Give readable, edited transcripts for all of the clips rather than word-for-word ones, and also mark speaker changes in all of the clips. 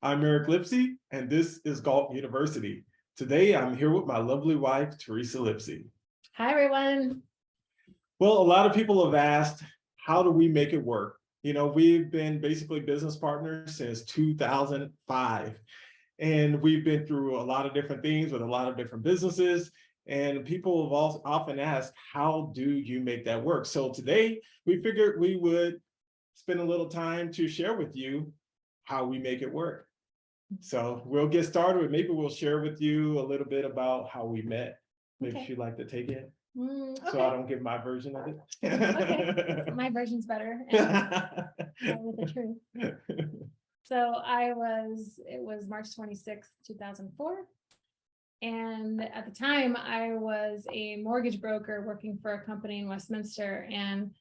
Speaker 1: I'm Eric Lipsy, and this is Galt University. Today, I'm here with my lovely wife, Teresa Lipsy.
Speaker 2: Hi, everyone.
Speaker 1: Well, a lot of people have asked, how do we make it work? You know, we've been basically business partners since 2005, and we've been through a lot of different things with a lot of different businesses. And people have also often asked, how do you make that work? So today, we figured we would spend a little time to share with you how we make it work. So we'll get started. Maybe we'll share with you a little bit about how we met. Maybe
Speaker 2: Okay.
Speaker 1: you'd like to take it,
Speaker 2: Okay.
Speaker 1: so I don't give my version of it.
Speaker 2: Okay. My version's better. And with the truth. So it was March 26th, 2004. And at the time I was a mortgage broker working for a company in Westminster, and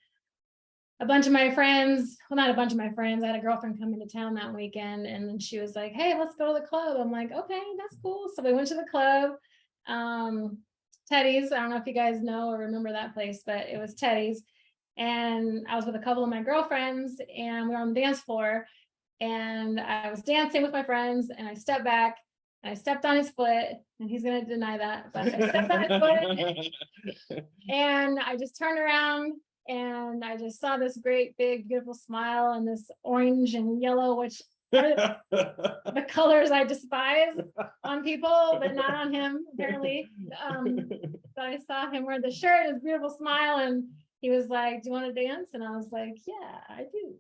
Speaker 2: a bunch of my friends, well, not a bunch of my friends, I had a girlfriend come into town that weekend, and then she was like, hey, let's go to the club. I'm like, okay, that's cool. So we went to the club, Teddy's. I don't know if you guys know or remember that place, but it was Teddy's. And I was with a couple of my girlfriends, and we were on the dance floor, and I was dancing with my friends, and I stepped back, and I stepped on his foot, and he's going to deny that, but I stepped on his foot, and I just turned around, and I just saw this great, big, beautiful smile and this orange and yellow, which are the colors I despise on people, but not on him, apparently. But I saw him wear the shirt, his beautiful smile, and he was like, do you want to dance? And I was like, yeah, I do.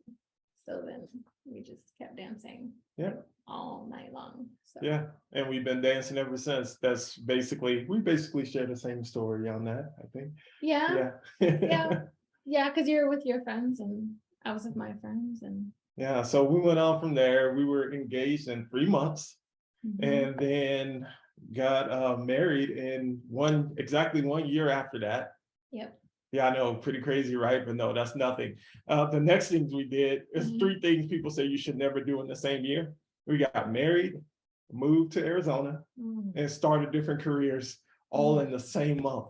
Speaker 2: So then we just kept dancing all night long. So.
Speaker 1: Yeah, and we've been dancing ever since. We basically share the same story on that, I think.
Speaker 2: Yeah. Yeah, because you're with your friends and I was with my friends. And
Speaker 1: yeah, so we went on from there. We were engaged in 3 months, and then got married in exactly 1 year after that.
Speaker 2: Yep.
Speaker 1: Yeah, I know, pretty crazy, right? But no, that's nothing. The next things we did is 3 things people say you should never do in the same year. We got married, moved to Arizona, and started different careers all in the same month.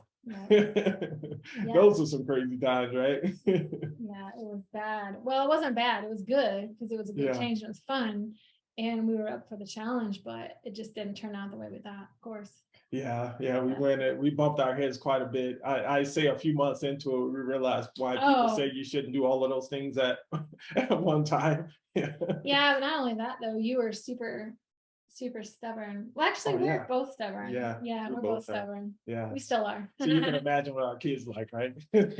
Speaker 1: Those are some crazy times, right?
Speaker 2: Yeah, it was bad. Well, it wasn't bad. It was good because it was a good change and it was fun. And we were up for the challenge, but it just didn't turn out the way we thought, of course.
Speaker 1: Yeah, we bumped our heads quite a bit. I say a few months into it, we realized why people say you shouldn't do all of those things at one time.
Speaker 2: Yeah, but not only that though, you were super stubborn. Well, actually, we're both stubborn. Yeah, we're both stubborn.
Speaker 1: Yeah,
Speaker 2: we still are.
Speaker 1: So you can imagine what our kids like, right?
Speaker 2: What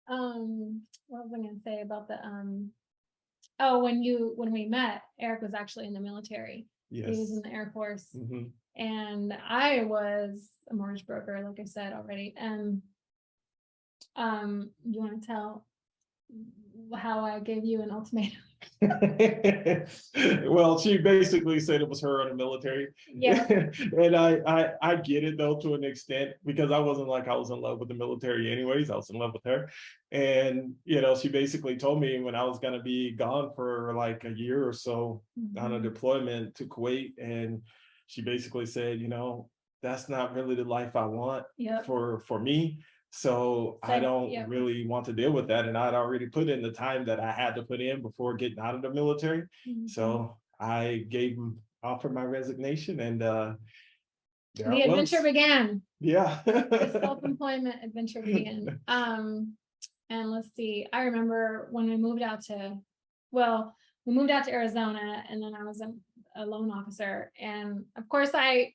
Speaker 2: was I going to say about the when we met, Eric was actually in the military. Yes. He was in the Air Force, and I was a mortgage broker, like I said already. And you want to tell how I gave you an ultimatum?
Speaker 1: Well, she basically said it was her in the military. Yeah. And I get it though, to an extent, because I wasn't like I was in love with the military anyways. I was in love with her. And she basically told me when I was going to be gone for like a year or so on a deployment to Kuwait, and she basically said, that's not really the life I want for me. So I don't really want to deal with that. And I'd already put in the time that I had to put in before getting out of the military. So I offered my resignation, and the
Speaker 2: adventure began.
Speaker 1: Yeah.
Speaker 2: The self-employment adventure began. And let's see, I remember when we moved out to Arizona, and then I was a loan officer. And of course I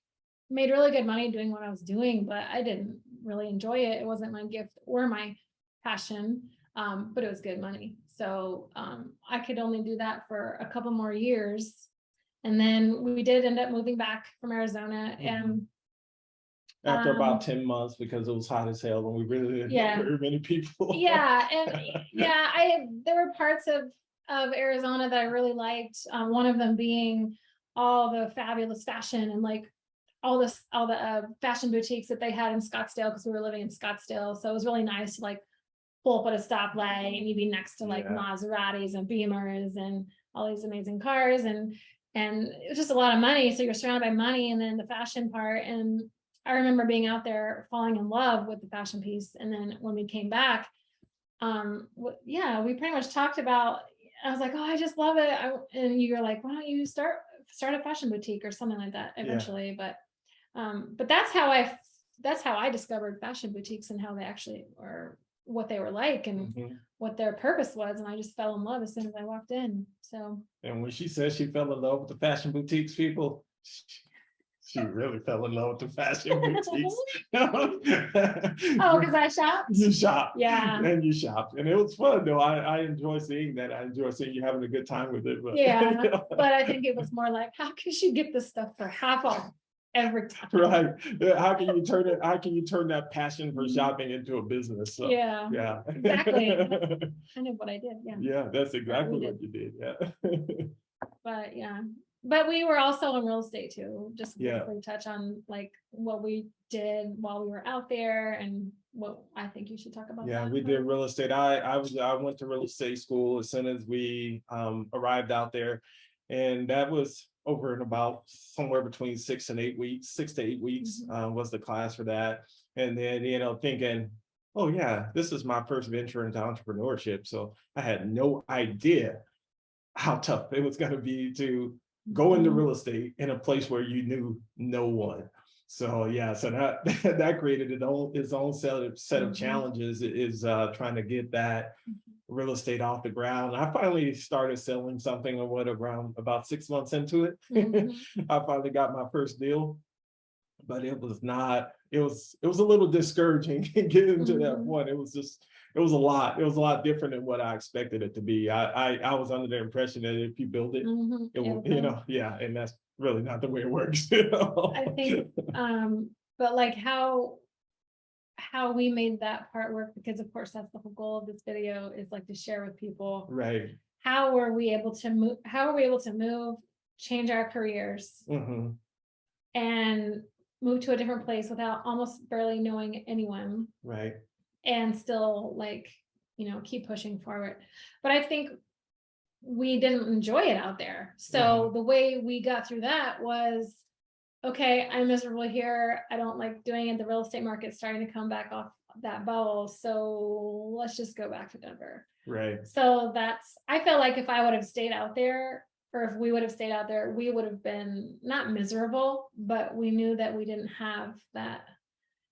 Speaker 2: made really good money doing what I was doing, but I didn't really enjoy it. It wasn't my gift or my passion, but it was good money. So I could only do that for a couple more years. And then we did end up moving back from Arizona. And
Speaker 1: after about 10 months, because it was hot as hell and we really didn't know very many people.
Speaker 2: There were parts of Arizona that I really liked. One of them being all the fabulous fashion and like all the fashion boutiques that they had in Scottsdale, because we were living in Scottsdale. So it was really nice to like pull up at a stoplight and you'd be next to like Maseratis and Beamers and all these amazing cars, and it was just a lot of money. So you're surrounded by money, and then the fashion part. And I remember being out there falling in love with the fashion piece. And then when we came back, we pretty much talked about I was like, oh, I just love it. And you're like, why don't you start a fashion boutique or something like that eventually? But that's how I discovered fashion boutiques and how they actually are, what they were like, and what their purpose was. And I just fell in love as soon as I walked in. So.
Speaker 1: And when she said she fell in love with the fashion boutiques, people, she really fell in love with the fashion boutiques.
Speaker 2: Oh, because I shopped?
Speaker 1: You shopped.
Speaker 2: Yeah.
Speaker 1: And you shopped. And it was fun though. I enjoy seeing that. I enjoy seeing you having a good time with it. But
Speaker 2: yeah. But I think it was more like, how can she get this stuff for half off every time?
Speaker 1: Right. How can you turn it? How can you turn that passion for shopping into a business? So,
Speaker 2: yeah.
Speaker 1: Yeah.
Speaker 2: Exactly. That's kind of what I did. Yeah.
Speaker 1: Yeah, that's exactly what you did. Yeah.
Speaker 2: But yeah. But we were also in real estate too. Just
Speaker 1: Yeah.
Speaker 2: briefly touch on like what we did while we were out there, and what I think you should talk about.
Speaker 1: Yeah,
Speaker 2: that.
Speaker 1: we did real estate. I went to real estate school as soon as we arrived out there, and that was over in about somewhere between 6 to 8 weeks was the class for that. And then, thinking, oh yeah, this is my first venture into entrepreneurship. So I had no idea how tough it was going to be to go into real estate in a place where you knew no one. So yeah, so that that created its own set of challenges, is trying to get that real estate off the ground. I finally started selling something, or what, around about 6 months into it. I finally got my first deal, but it was not, it was a little discouraging getting to that point. It was a lot different than what I expected it to be. I was under the impression that if you build it, it will, and that's really not the way it works.
Speaker 2: I think, but like how we made that part work, because of course that's the whole goal of this video, is like to share with people.
Speaker 1: Right.
Speaker 2: How were we able to move, change our careers, and move to a different place without almost barely knowing anyone.
Speaker 1: Right.
Speaker 2: And still, like, keep pushing forward. But I think we didn't enjoy it out there. So the way we got through that was, okay, I'm miserable here. I don't like doing it. The real estate market's starting to come back off that bubble. So let's just go back to Denver.
Speaker 1: Right.
Speaker 2: So I feel like if I would have stayed out there, or if we would have stayed out there, we would have been not miserable, but we knew that we didn't have that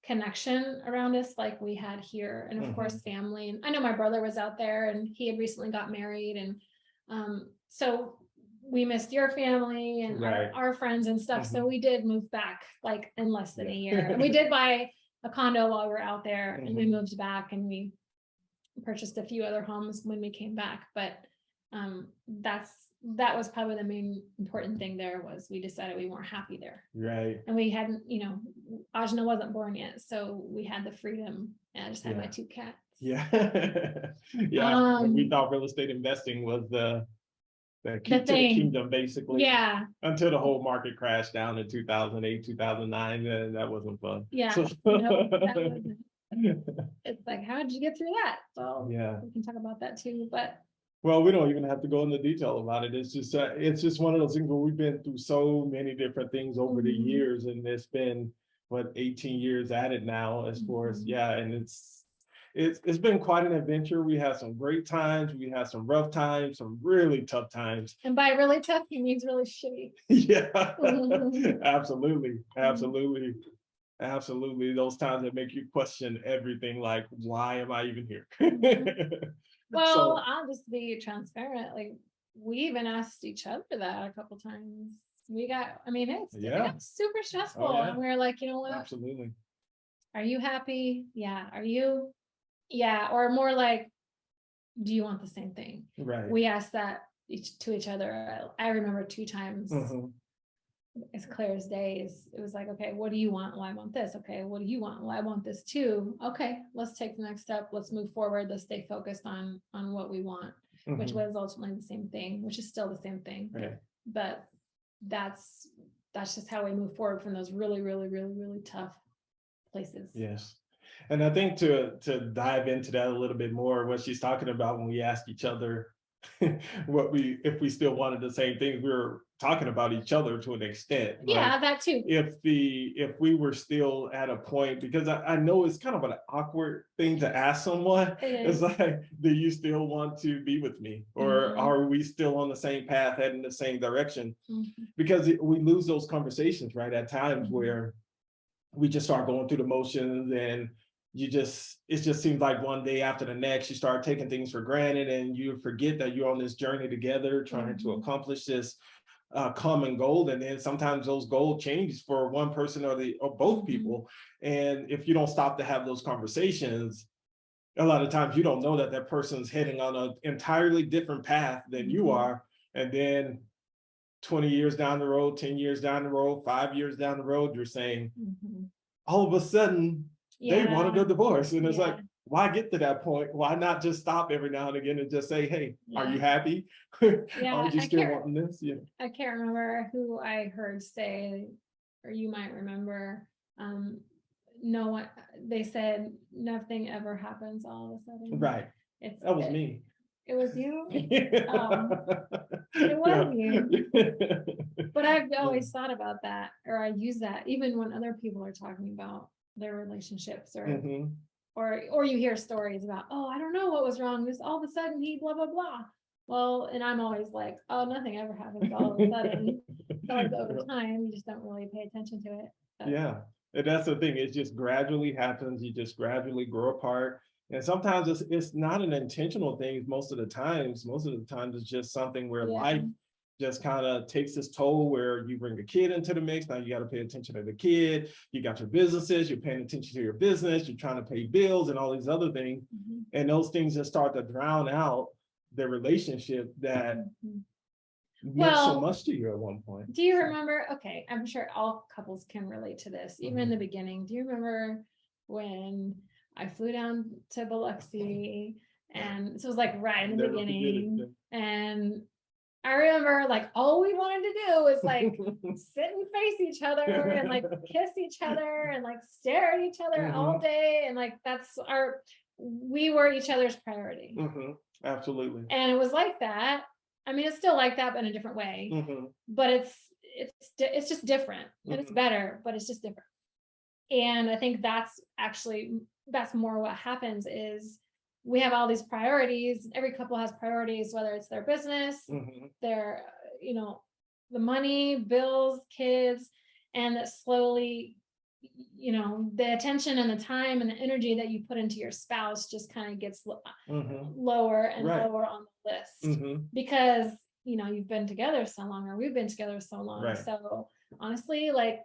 Speaker 2: connection around us like we had here. And of course, family. And I know my brother was out there and he had recently got married. And so we missed your family and our friends and stuff. So we did move back like in less than a year. And we did buy a condo while we were out there, and we moved back, and we purchased a few other homes when we came back. But that was probably the main important thing there, was we decided we weren't happy there.
Speaker 1: Right.
Speaker 2: And we hadn't, Ajna wasn't born yet. So we had the freedom, and I just had my 2 cats.
Speaker 1: Yeah. Yeah. We thought real estate investing was the key to the kingdom, basically.
Speaker 2: Yeah.
Speaker 1: Until the whole market crashed down in 2008, 2009, and that wasn't fun.
Speaker 2: Yeah.
Speaker 1: So.
Speaker 2: No, that wasn't. It's like, how did you get through that? So
Speaker 1: yeah,
Speaker 2: we can talk about that too. But
Speaker 1: well, we don't even have to go into detail about it. It's just one of those things where we've been through so many different things over the years, and it's been 18 years at it now, as far as and it's been quite an adventure. We had some great times, we had some rough times, some really tough times.
Speaker 2: And by really tough, he means really shitty.
Speaker 1: Yeah. Absolutely. Absolutely. Those times that make you question everything, like, why am I even here?
Speaker 2: Well, I'll just be transparent. Like, we even asked each other that a couple times. It got super stressful. And we were like, you know what?
Speaker 1: Absolutely.
Speaker 2: Are you happy? Yeah. Are you? Yeah. Or more like, do you want the same thing?
Speaker 1: Right.
Speaker 2: We asked that to each other. I remember 2 times. As clear as day. It was like, okay, what do you want? Well, I want this. Okay, what do you want? Well, I want this too. Okay, let's take the next step. Let's move forward. Let's stay focused on what we want, which was ultimately the same thing, which is still the same thing.
Speaker 1: Right.
Speaker 2: But that's just how we move forward from those really, really, really, really tough places.
Speaker 1: Yes. And I think to dive into that a little bit more, what she's talking about when we ask each other if we still wanted the same things, we were talking about each other to an extent.
Speaker 2: Yeah, that too.
Speaker 1: If we were still at a point, because I know it's kind of an awkward thing to ask someone. It's like, do you still want to be with me, or are we still on the same path, heading the same direction? Because we lose those conversations, right, at times where we just start going through the motions, and it just seems like one day after the next you start taking things for granted, and you forget that you're on this journey together trying to accomplish this common goal. And then sometimes those goals change for one person or both people, and if you don't stop to have those conversations, a lot of times you don't know that that person's heading on an entirely different path than you are. And then 20 years down the road, 10 years down the road, 5 years down the road, you're saying, all of a sudden, they wanted a divorce. And it's like, why get to that point? Why not just stop every now and again and just say, hey, are you happy? Are you still wanting this?
Speaker 2: I can't remember who I heard say, or you might remember, no one, they said nothing ever happens all of a sudden.
Speaker 1: Right. That was me.
Speaker 2: It was you? It was you. But I've always thought about that, or I use that even when other people are talking about their relationships, or you hear stories about, oh, I don't know what was wrong, this all of a sudden he blah blah blah. Well, and I'm always like, oh, nothing ever happens all of a sudden. Like over time, you just don't really pay attention to it. But.
Speaker 1: Yeah, and that's the thing, it just gradually happens. You just gradually grow apart. And sometimes it's not an intentional thing. Most of the times it's just something where life just kind of takes this toll, where you bring a kid into the mix. Now you got to pay attention to the kid. You got your businesses, you're paying attention to your business, you're trying to pay bills and all these other things. And those things just start to drown out the relationship that meant so much to you at one point.
Speaker 2: Do you remember? Okay, I'm sure all couples can relate to this, even in the beginning. Do you remember when I flew down to Biloxi, and this was like right in the beginning, and I remember like all we wanted to do was like sit and face each other and like kiss each other and like stare at each other all day, and like we were each other's priority.
Speaker 1: Absolutely.
Speaker 2: And it was like that. I mean, it's still like that, but in a different way. But it's just different, and it's better, but it's just different. And I think that's more what happens is we have all these priorities. Every couple has priorities, whether it's their business, their, the money, bills, kids, and that slowly, the attention and the time and the energy that you put into your spouse just kind of gets lower and lower on the list because, you've been together so long, or we've been together so long. Right. So honestly, like,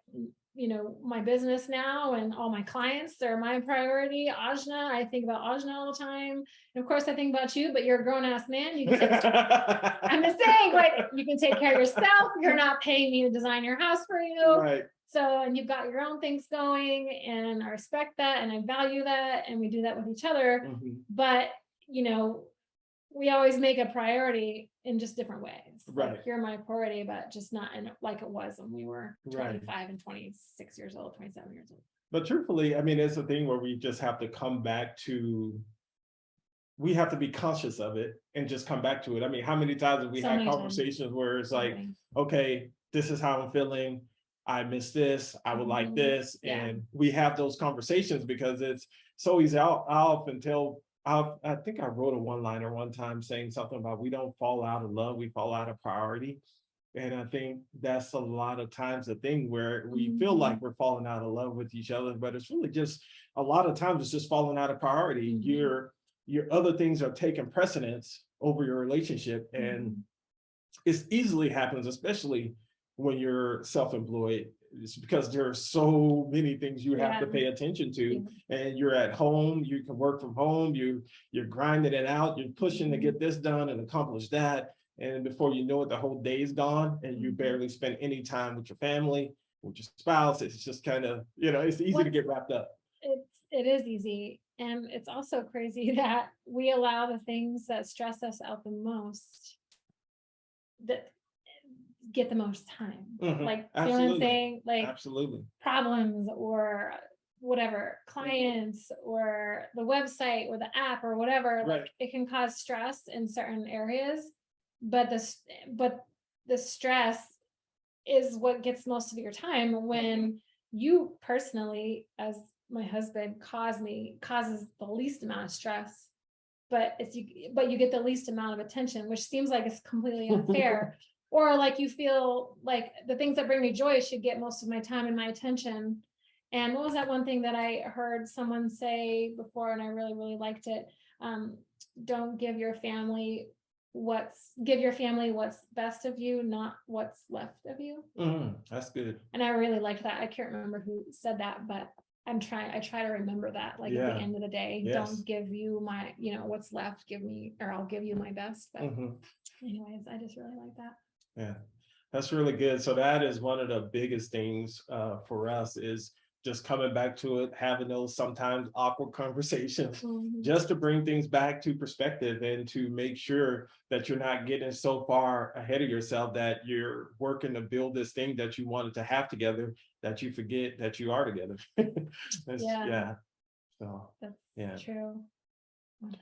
Speaker 2: my business now and all my clients are my priority. Ajna, I think about Ajna all the time. And of course I think about you, but you're a grown ass man. I'm just saying, like, you can take care of yourself. You're not paying me to design your house for you.
Speaker 1: Right.
Speaker 2: So, and you've got your own things going, and I respect that and I value that. And we do that with each other. But, we always make a priority in just different ways.
Speaker 1: Right.
Speaker 2: Like, you're my priority, but just not in like it was when we were 25 and 26 years old, 27 years old.
Speaker 1: But truthfully, I mean, it's a thing where we just have to come back to, we have to be conscious of it and just come back to it. I mean, how many times have we had conversations where it's like, okay, this is how I'm feeling. I miss this. I would like this. And we have those conversations because it's so easy. I'll often tell, I think I wrote a one-liner one time saying something about, we don't fall out of love, we fall out of priority. And I think that's a lot of times the thing where we feel like we're falling out of love with each other, but it's really just, a lot of times it's just falling out of priority. Your other things are taking precedence over your relationship. And it easily happens, especially when you're self-employed. It's because there are so many things you have to pay attention to, and you're at home, you can work from home, you're grinding it out, you're pushing to get this done and accomplish that. And before you know it, the whole day is gone, and you barely spend any time with your family, with your spouse. It's just kind of, it's easy to get wrapped up.
Speaker 2: It is easy. And it's also crazy that we allow the things that stress us out the most that get the most time. Like, you know what I'm saying? Like,
Speaker 1: absolutely,
Speaker 2: problems or whatever clients or the website or the app or whatever,
Speaker 1: Right.
Speaker 2: like it can cause stress in certain areas, but the stress is what gets most of your time when you personally, as my husband, causes the least amount of stress, but you get the least amount of attention, which seems like it's completely unfair. Or like you feel like the things that bring me joy should get most of my time and my attention. And what was that one thing that I heard someone say before, and I really, really liked it? Don't give your family give your family what's best of you, not what's left of you.
Speaker 1: That's good.
Speaker 2: And I really liked that. I can't remember who said that, but I try to remember that, like at the end of the day, don't give you my, what's left, give me, or I'll give you my best. But anyways, I just really like that.
Speaker 1: Yeah, that's really good. So that is one of the biggest things for us, is just coming back to it, having those sometimes awkward conversations, just to bring things back to perspective and to make sure that you're not getting so far ahead of yourself that you're working to build this thing that you wanted to have together, that you forget that you are together. Yeah. So
Speaker 2: that's true. 100%.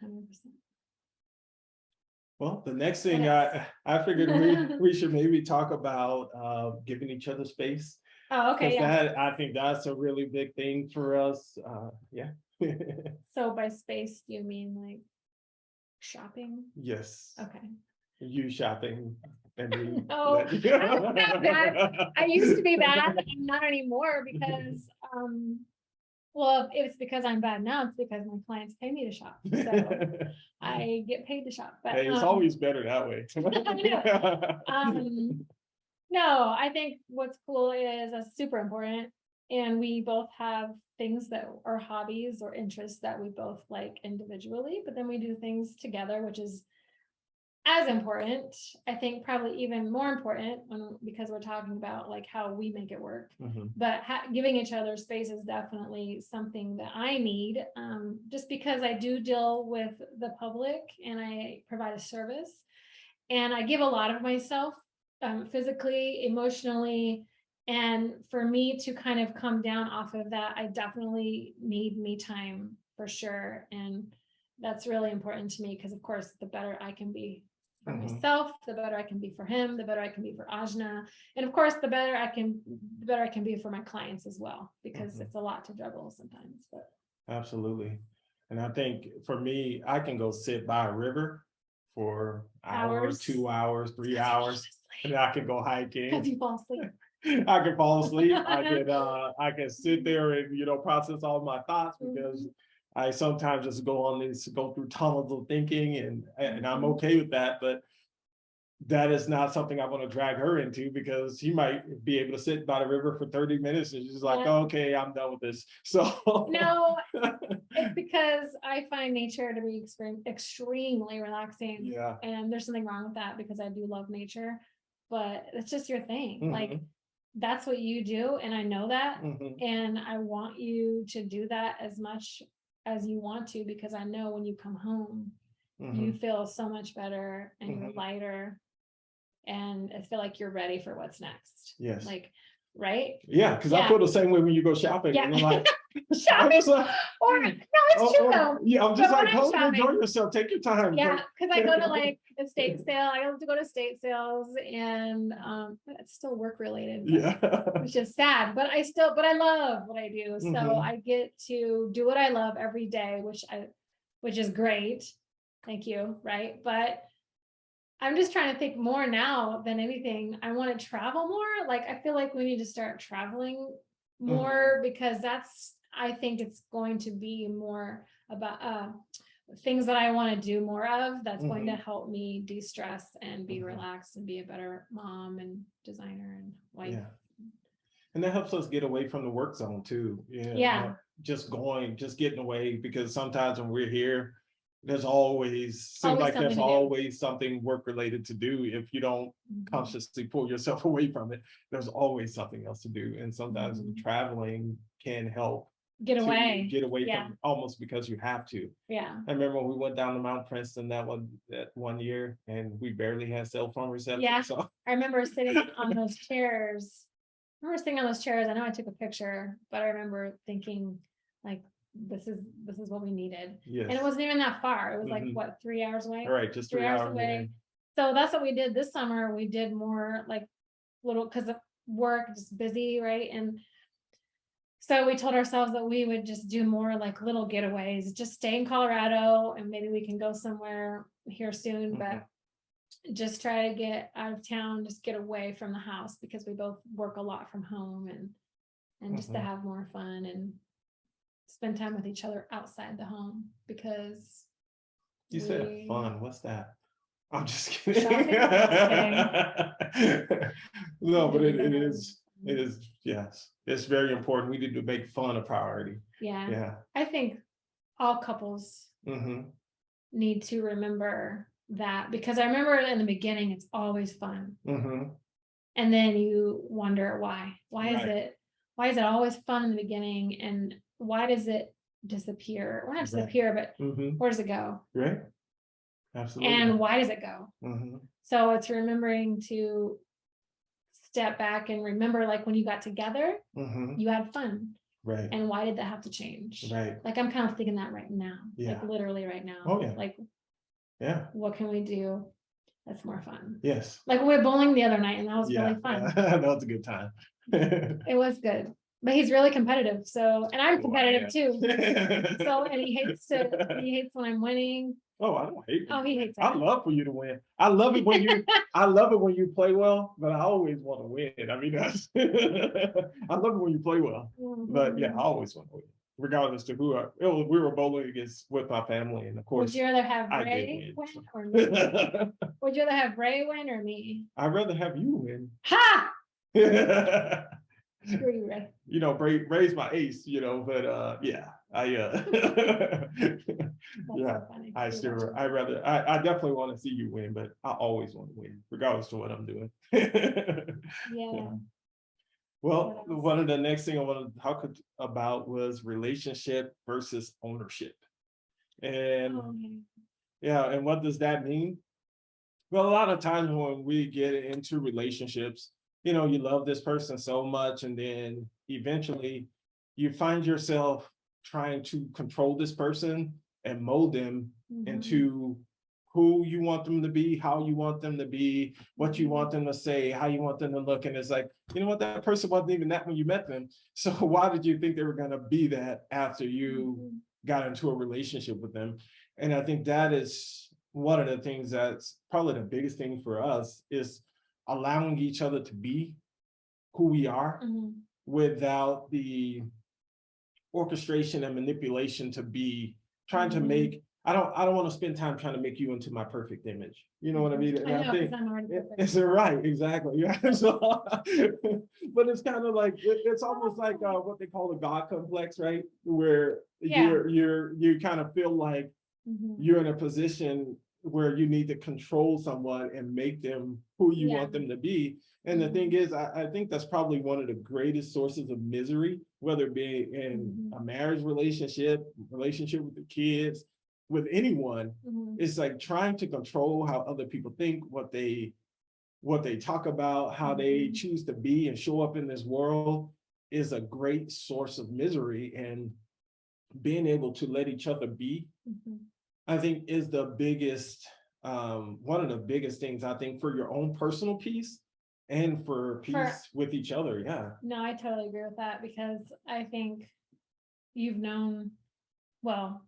Speaker 1: Well, the next thing I figured we should maybe talk about giving each other space.
Speaker 2: Oh, okay.
Speaker 1: Because I think that's a really big thing for us. Yeah.
Speaker 2: So by space, do you mean like shopping?
Speaker 1: Yes.
Speaker 2: Okay.
Speaker 1: You shopping and me.
Speaker 2: Oh, I'm not bad. I used to be bad, but I'm not anymore because well, it's because I'm bad now. It's because my clients pay me to shop, so I get paid to shop. But
Speaker 1: hey, it's always better that way.
Speaker 2: I know. No, I think what's cool is that's super important. And we both have things that are hobbies or interests that we both like individually, but then we do things together, which is as important. I think probably even more important because we're talking about like how we make it work. But giving each other space is definitely something that I need, just because I do deal with the public and I provide a service, and I give a lot of myself. Physically, emotionally, and for me to kind of come down off of that, I definitely need me time for sure. And that's really important to me because, of course, the better I can be for myself, the better I can be for him, the better I can be for Ajna, and of course, the better I can be for my clients as well, because it's a lot to juggle sometimes. But absolutely,
Speaker 1: and I think for me, I can go sit by a river for hours, 2 hours, 3 hours, and I can go hiking.
Speaker 2: Because you fall asleep.
Speaker 1: I can fall asleep. I can sit there and process all my thoughts, because I sometimes just go through tunnels of thinking, and I'm okay with that, but that is not something I want to drag her into, because she might be able to sit by the river for 30 minutes and she's like, okay, I'm done with this. So
Speaker 2: no, it's because I find nature to be extremely relaxing.
Speaker 1: Yeah.
Speaker 2: And there's something wrong with that, because I do love nature, but it's just your thing. Like, that's what you do, and I know that. And I want you to do that as much as you want to, because I know when you come home, you feel so much better and you're lighter, and I feel like you're ready for what's next.
Speaker 1: Yes.
Speaker 2: Like, right?
Speaker 1: Yeah, because I feel the same way when you go shopping.
Speaker 2: Yeah.
Speaker 1: And I'm like,
Speaker 2: shopping. No, it's true though.
Speaker 1: Yeah, I'm just like,
Speaker 2: go
Speaker 1: enjoy yourself. Take your time.
Speaker 2: Yeah, because I go to like estate sale. I have to go to estate sales, and it's still work related. Which is sad. But I love what I do. So I get to do what I love every day, which is great. Thank you. Right. But I'm just trying to think more now than anything. I want to travel more. Like, I feel like we need to start traveling more, because I think it's going to be more about things that I want to do more of. That's going to help me de-stress and be relaxed and be a better mom and designer and wife. Yeah.
Speaker 1: And that helps us get away from the work zone too. Just getting away, because sometimes when we're here, there's always something work related to do. If you don't consciously pull yourself away from it, there's always something else to do. And sometimes traveling can help get away from, almost because you have to. I remember when we went down to Mount Princeton that one year, and we barely had cell phone reception. So
Speaker 2: I remember sitting on those chairs. I know I took a picture, but I remember thinking, like, this is what we needed.
Speaker 1: Yes.
Speaker 2: And it wasn't even that far. It was like,
Speaker 1: Mhm.
Speaker 2: what, 3 hours away?
Speaker 1: All right, just
Speaker 2: 3 hours
Speaker 1: hours
Speaker 2: away. So that's what we did this summer. We did more like little, because of work, just busy, right? And so we told ourselves that we would just do more like little getaways, just stay in Colorado, and maybe we can go somewhere here soon, but just try to get out of town, just get away from the house, because we both work a lot from home, and just to have more fun and spend time with each other outside the home, because
Speaker 1: You said fun. What's that? I'm just
Speaker 2: Shopping?
Speaker 1: kidding.
Speaker 2: Just
Speaker 1: No, but it is, yes, it's very important. We need to make fun a priority.
Speaker 2: Yeah.
Speaker 1: Yeah.
Speaker 2: I think all couples
Speaker 1: Mm-hmm.
Speaker 2: need to remember that, because I remember in the beginning, it's always fun.
Speaker 1: Mm-hmm.
Speaker 2: And then you wonder why. Why is
Speaker 1: Right.
Speaker 2: it always fun in the beginning? And why does it disappear? Or not
Speaker 1: Right.
Speaker 2: disappear, but
Speaker 1: Mm-hmm.
Speaker 2: where does it go?
Speaker 1: Right. Absolutely.
Speaker 2: And why does it go?
Speaker 1: Mm-hmm.
Speaker 2: So it's remembering to step back and remember, like, when you got together,
Speaker 1: Mm-hmm.
Speaker 2: you had fun.
Speaker 1: Right.
Speaker 2: And why did that have to change?
Speaker 1: Right.
Speaker 2: Like, I'm kind of thinking that right now.
Speaker 1: Yeah.
Speaker 2: Like, literally right now.
Speaker 1: Oh, yeah.
Speaker 2: Like,
Speaker 1: Yeah.
Speaker 2: what can we do that's more fun?
Speaker 1: Yes.
Speaker 2: Like, we went bowling the other night, and that was
Speaker 1: Yeah.
Speaker 2: really fun.
Speaker 1: That was a good time.
Speaker 2: It was good. But he's really competitive. So, and I'm competitive too. So, and he hates when I'm winning.
Speaker 1: Oh, I don't hate it.
Speaker 2: Oh, he hates it.
Speaker 1: I love for you to win. I love it when you play well, but I always want to win. I mean, that's I love it when you play well. But yeah, I always want to win, regardless to who we were bowling against with my family, and of course.
Speaker 2: Would you rather have
Speaker 1: I
Speaker 2: Ray
Speaker 1: did
Speaker 2: win
Speaker 1: win.
Speaker 2: or me? Would you rather have Ray win or me?
Speaker 1: I'd rather have you win.
Speaker 2: Ha!
Speaker 1: You
Speaker 2: Screw you, Ray.
Speaker 1: know, Ray's my ace, you know, but yeah,
Speaker 2: That's
Speaker 1: yeah,
Speaker 2: so funny.
Speaker 1: I definitely want to see you win, but I always want to win, regardless of what I'm doing.
Speaker 2: Yeah.
Speaker 1: Well,
Speaker 2: What else?
Speaker 1: one of the next thing I wanted to talk about was relationship versus ownership. And
Speaker 2: Oh, yeah.
Speaker 1: yeah, and what does that mean? Well, a lot of times when we get into relationships, you know, you love this person so much, and then eventually you find yourself trying to control this person and mold them into who you want them to be, how you want them to be, what you want them to say, how you want them to look. And it's like, you know what, that person wasn't even that when you met them. So why did you think they were going to be that after you got into a relationship with them? And I think that is one of the things that's probably the biggest thing for us, is allowing each other to be who we are without the orchestration and manipulation to be trying to make. I don't want to spend time trying to make you into my perfect image. You know what I mean? And
Speaker 2: I know,
Speaker 1: think
Speaker 2: 'cause I'm already perfect.
Speaker 1: it's right, exactly. Yeah. So, but it's kind of like it's almost like what they call the God complex, right? Where you kind of feel like you're in a position where you need to control someone and make them who you want them to be. And the thing is, I think that's probably one of the greatest sources of misery, whether it be in a marriage relationship with the kids, with anyone. It's like trying to control how other people think, what they talk about, how they choose to be and show up in this world is a great source of misery. And being able to let each other be, I think, is the biggest, one of the biggest things, I think, for your own personal peace and for peace with each other. Yeah.
Speaker 2: No, I totally agree with that, because I think you've known, well,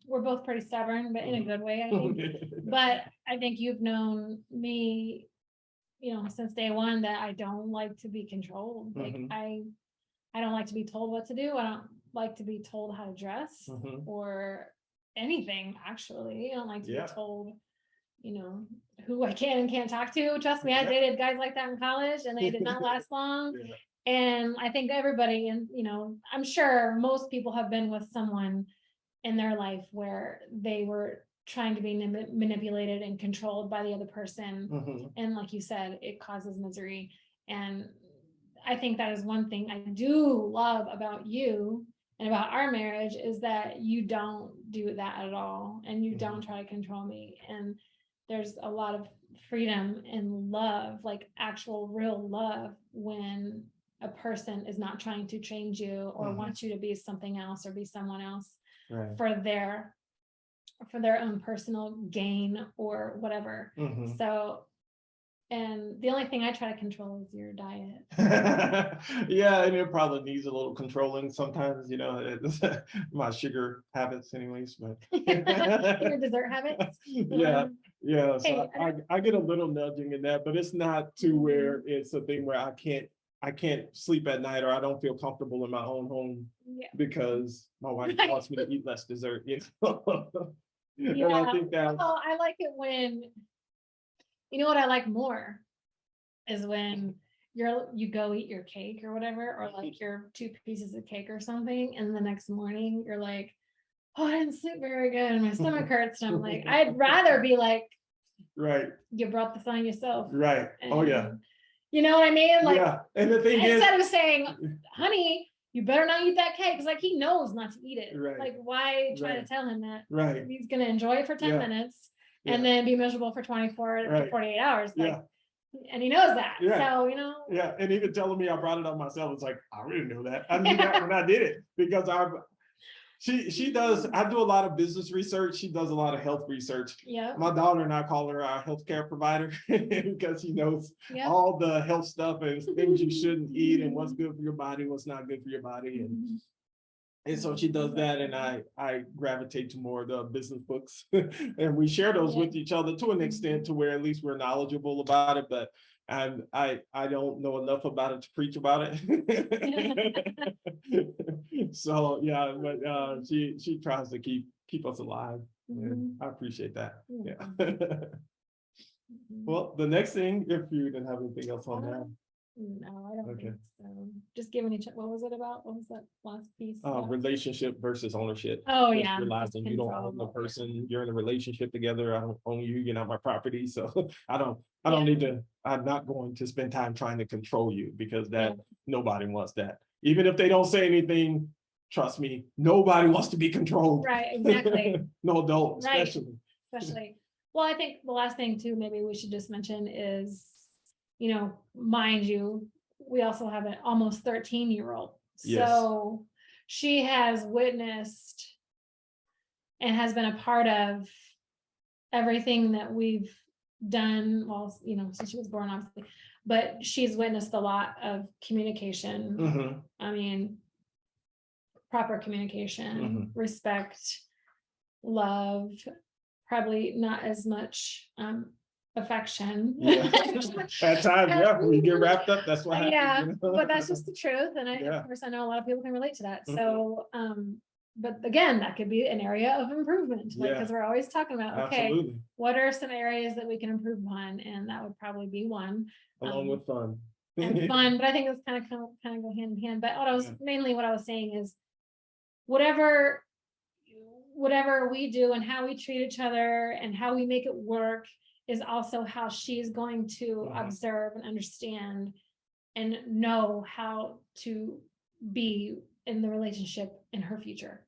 Speaker 2: we're both pretty stubborn, but in a good way, I think. But I think you've known me, you know, since day one, that I don't like to be controlled. Like, I don't like to be told what to do. I don't like to be told how to dress or anything, actually. I don't like to be told, you know, who I can and can't talk to. Trust me, I dated guys like that in college, and they did not last long. And I think everybody, and you know, I'm sure most people have been with someone in their life where they were trying to be manipulated and controlled by the other person. And like you said, it causes misery. And I think that is one thing I do love about you and about our marriage, is that you don't do that at all. And you don't try to control me. And there's a lot of freedom and love, like actual real love, when a person is not trying to change you or want you to be something else or be someone else for their own personal gain or whatever. So, and the only thing I try to control is your diet.
Speaker 1: Yeah, and it probably needs a little controlling sometimes, you know, my sugar habits anyways, but
Speaker 2: Your dessert habits.
Speaker 1: Yeah. So
Speaker 2: Hey,
Speaker 1: I get a little nudging in that, but it's not to where it's a thing where I can't sleep at night, or I don't feel comfortable in my own home because my wife wants me to eat less dessert, you know. And I think that
Speaker 2: I like it when, you know what I like more is when you go eat your cake or whatever, or like your 2 pieces of cake or something, and the next morning you're like, oh, I didn't sleep very good and my stomach hurts. And I'm like, I'd rather be like, you brought this on yourself.
Speaker 1: Oh yeah.
Speaker 2: You know what I mean? Like,
Speaker 1: and the thing
Speaker 2: instead of saying, honey, you better not eat that cake, because like he knows not to eat it. Like, why try to tell him that? He's gonna enjoy it for 10 minutes and then be miserable for 24 to 48 hours. Like, and he knows that. So, you know.
Speaker 1: And even telling me I brought it up myself, it's like, I already knew that. I knew that when I did it, because she does, I do a lot of business research. She does a lot of health research. My daughter and I call her our healthcare provider because she knows all the health stuff and things you shouldn't eat and what's good for your body, what's not good for your body. And so she does that, and I gravitate to more of the business books, and we share those with each other to an extent to where at least we're knowledgeable about it. But I don't know enough about it to preach about it. So yeah, but she tries to keep us alive, and I appreciate that. Well, the next thing, if you didn't have anything else on that.
Speaker 2: No, I don't think so. Just giving each, what was it about? What was that last piece?
Speaker 1: Relationship versus ownership.
Speaker 2: Oh,
Speaker 1: Just
Speaker 2: yeah.
Speaker 1: realizing you don't own the person. You're in a relationship together. I don't own you. You're not my property. So I don't need to, I'm not going to spend time trying to control you, because nobody wants that. Even if they don't say anything, trust me, nobody wants to be controlled.
Speaker 2: Right, exactly.
Speaker 1: No adult, especially.
Speaker 2: Well, I think the last thing too, maybe we should just mention is, you know, mind you, we also have an almost 13-year-old. So she has witnessed and has been a part of everything that we've done, well, you know, since she was born, obviously, but she's witnessed a lot of communication. I mean, proper communication, respect, love, probably not as much affection.
Speaker 1: At times, we get wrapped up. That's what happens. You know?
Speaker 2: But that's just the truth. And of course, I know a lot of people can relate to that. So, but again, that could be an area of improvement, because we're always talking about, okay, what are some areas that we can improve upon? And that would probably be one.
Speaker 1: Along with fun.
Speaker 2: And fun, but I think it's kind of go hand in hand. But what I was saying is, whatever we do and how we treat each other and how we make it work is also how she's going to observe and understand and know how to be in the relationship in her future.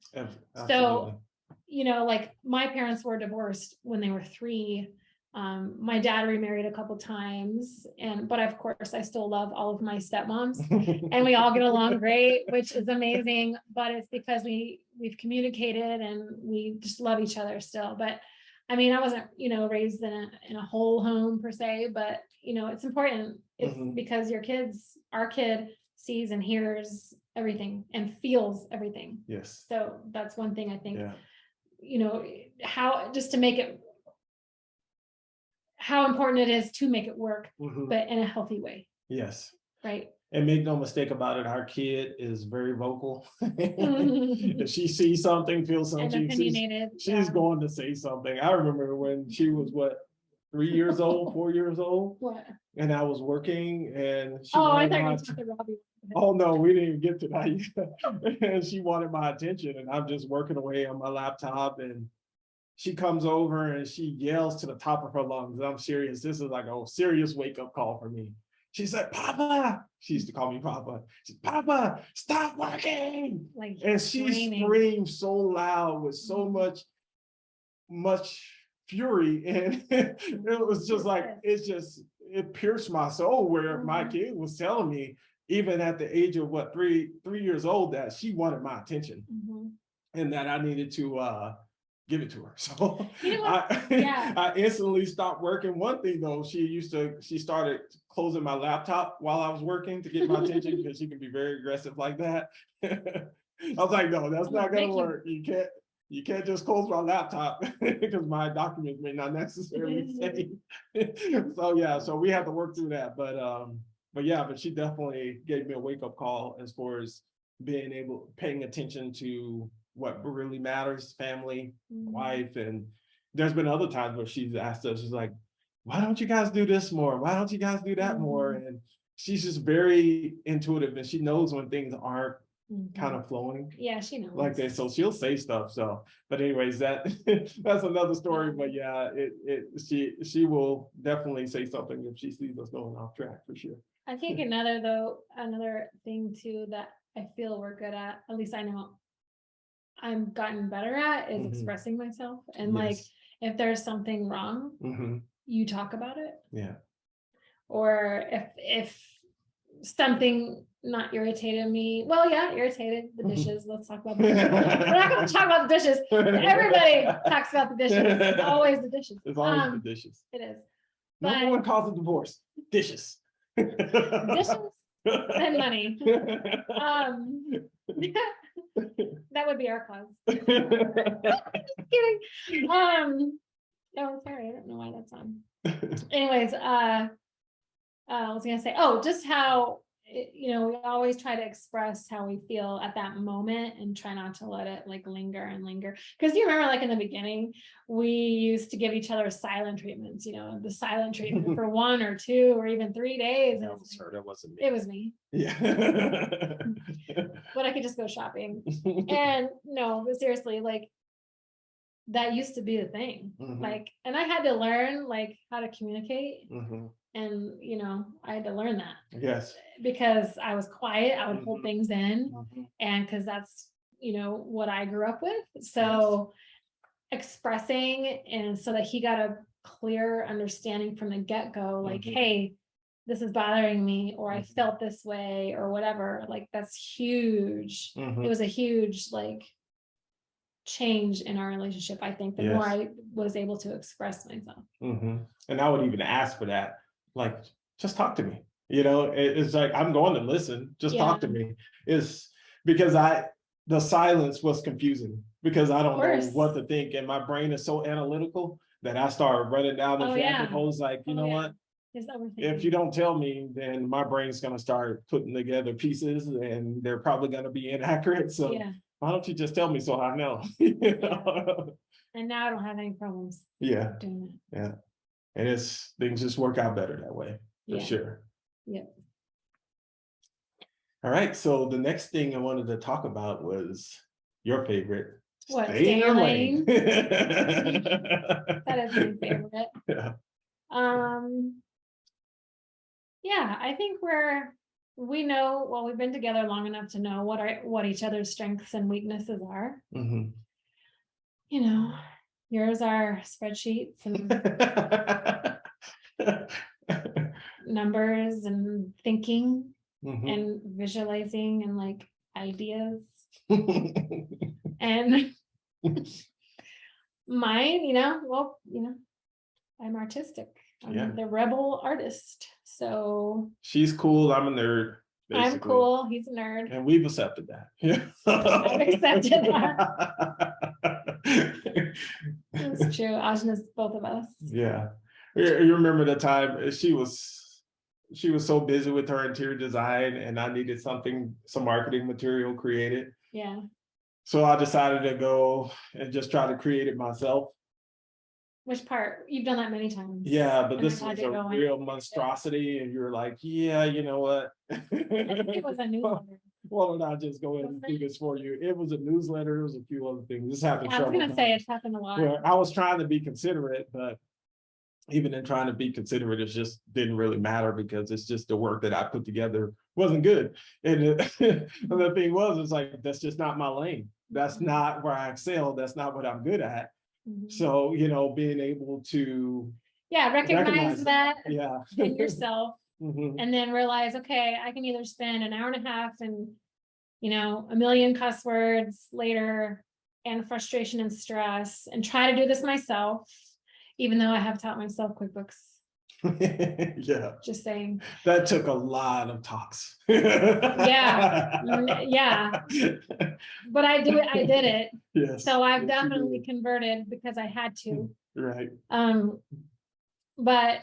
Speaker 2: So, you know, like my parents were divorced when they were 3. My dad remarried a couple times, but of course I still love all of my stepmoms and we all get along great, which is amazing. But it's because we've communicated and we just love each other still. But I mean, I wasn't, you know, raised in a whole home per se, but you know, it's important. It's because our kid sees and hears everything and feels everything. So that's one thing I think, you know, how important it is to make it work, but in a healthy way. Right.
Speaker 1: And make no mistake about it, our kid is very vocal. If she sees something, feels something, she's going to say something. I remember when she was 3 years old, 4 years old. And I was working, and she
Speaker 2: I thought you were talking to Robbie.
Speaker 1: Oh no, we didn't even get to that yet. And she wanted my attention, and I'm just working away on my laptop, and she comes over and she yells to the top of her lungs. I'm serious. This is like a serious wake-up call for me. She said, Papa. She used to call me Papa. She said, Papa, stop working. And she screamed so loud with so much fury. And it was just like, it pierced my soul, where my kid was telling me, even at the age of what, 3 years old, that she wanted my attention and that I needed to give it to her. So
Speaker 2: You know what? Yeah.
Speaker 1: I instantly stopped working. One thing though, she started closing my laptop while I was working to get my attention because she can be very aggressive like that. I was like, no, that's not gonna work. You can't just close my laptop because my documents may not necessarily say. So yeah, so we have to work through that. But yeah, but she definitely gave me a wake-up call as far as paying attention to what really matters, family, wife. And there's been other times where she's asked us, she's like, why don't you guys do this more? Why don't you guys do that more? And she's just very intuitive and she knows when things aren't kind of flowing.
Speaker 2: Yeah, she knows.
Speaker 1: Like that. So she'll say stuff. So, but anyways, that's another story. But yeah, she will definitely say something if she sees us going off track for sure.
Speaker 2: I think another thing too that I feel we're good at least I know I'm gotten better at, is expressing myself. And like, if there's something wrong, you talk about it.
Speaker 1: Yeah.
Speaker 2: Or if something not irritated me, irritated the dishes. Let's talk about the dishes. We're not going to talk about the dishes. Everybody talks about the dishes. It's always the dishes.
Speaker 1: It's always the dishes.
Speaker 2: It is.
Speaker 1: Number one cause of divorce: dishes.
Speaker 2: Dishes and money. That would be our cause. Just kidding. No, sorry, I don't know why that's on. Anyways, I was gonna say, just how we always try to express how we feel at that moment and try not to let it like linger and linger. Because you remember, like in the beginning, we used to give each other silent treatments. The silent treatment for 1 or 2 or even 3 days.
Speaker 1: That was her. That wasn't me.
Speaker 2: It was me.
Speaker 1: Yeah.
Speaker 2: But I could just go shopping. And no, but seriously, like that used to be the thing. Like, and I had to learn like how to communicate. And I had to learn that.
Speaker 1: Yes.
Speaker 2: Because I was quiet, I would hold things in, and because that's what I grew up with. So expressing, and so that he got a clear understanding from the get-go, like, hey, this is bothering me, or I felt this way, or whatever. Like, that's huge. It was a huge like change in our relationship. I think the more I was able to express myself.
Speaker 1: And I would even ask for that. Like, just talk to me. It's like, I'm going to listen. Just talk to me. It's because the silence was confusing because I don't know what to think. And my brain is so analytical that I start running down the rabbit holes. Like, you know what? If you don't tell me, then my brain's going to start putting together pieces and they're probably going to be inaccurate. So why don't you just tell me so I know?
Speaker 2: And now I don't have any problems.
Speaker 1: Yeah.
Speaker 2: Doing it.
Speaker 1: Yeah. And things just work out better that way, for sure.
Speaker 2: Yeah.
Speaker 1: All right. So the next thing I wanted to talk about was your favorite.
Speaker 2: What? Stay in your lane. That is my favorite.
Speaker 1: Yeah.
Speaker 2: Yeah, I think we know, well, we've been together long enough to know what each other's strengths and weaknesses are. Yours are spreadsheets and numbers and thinking and visualizing and like ideas. And mine, I'm artistic. I'm the rebel artist. So
Speaker 1: she's cool. I'm a nerd. Basically.
Speaker 2: I'm cool. He's a nerd.
Speaker 1: And we've accepted that. Yeah.
Speaker 2: I've accepted that. That's true. Ajna's both of us.
Speaker 1: Yeah. You remember the time she was so busy with her interior design and I needed some marketing material created.
Speaker 2: Yeah.
Speaker 1: So I decided to go and just try to create it myself.
Speaker 2: Which part? You've done that many times.
Speaker 1: Yeah, but this was a real monstrosity, and you're like, yeah, you know what?
Speaker 2: It was a newsletter.
Speaker 1: Why don't I just go ahead and do this for you? It was a newsletter. It was a few other things. This happened.
Speaker 2: I was going to say it's happened a lot.
Speaker 1: Well, I was trying to be considerate, but even in trying to be considerate, it just didn't really matter because it's just the work that I put together wasn't good. And the thing was, it's like, that's just not my lane. That's not where I excel. That's not what I'm good at. So, being able to
Speaker 2: recognize that
Speaker 1: in
Speaker 2: yourself and then realize, okay, I can either spend an hour and a half and, a million cuss words later and frustration and stress and try to do this myself, even though I have taught myself QuickBooks.
Speaker 1: Yeah.
Speaker 2: Just saying.
Speaker 1: That took a lot of talks.
Speaker 2: Yeah. But I did it.
Speaker 1: Yes.
Speaker 2: So I've definitely converted because I had to.
Speaker 1: Right.
Speaker 2: But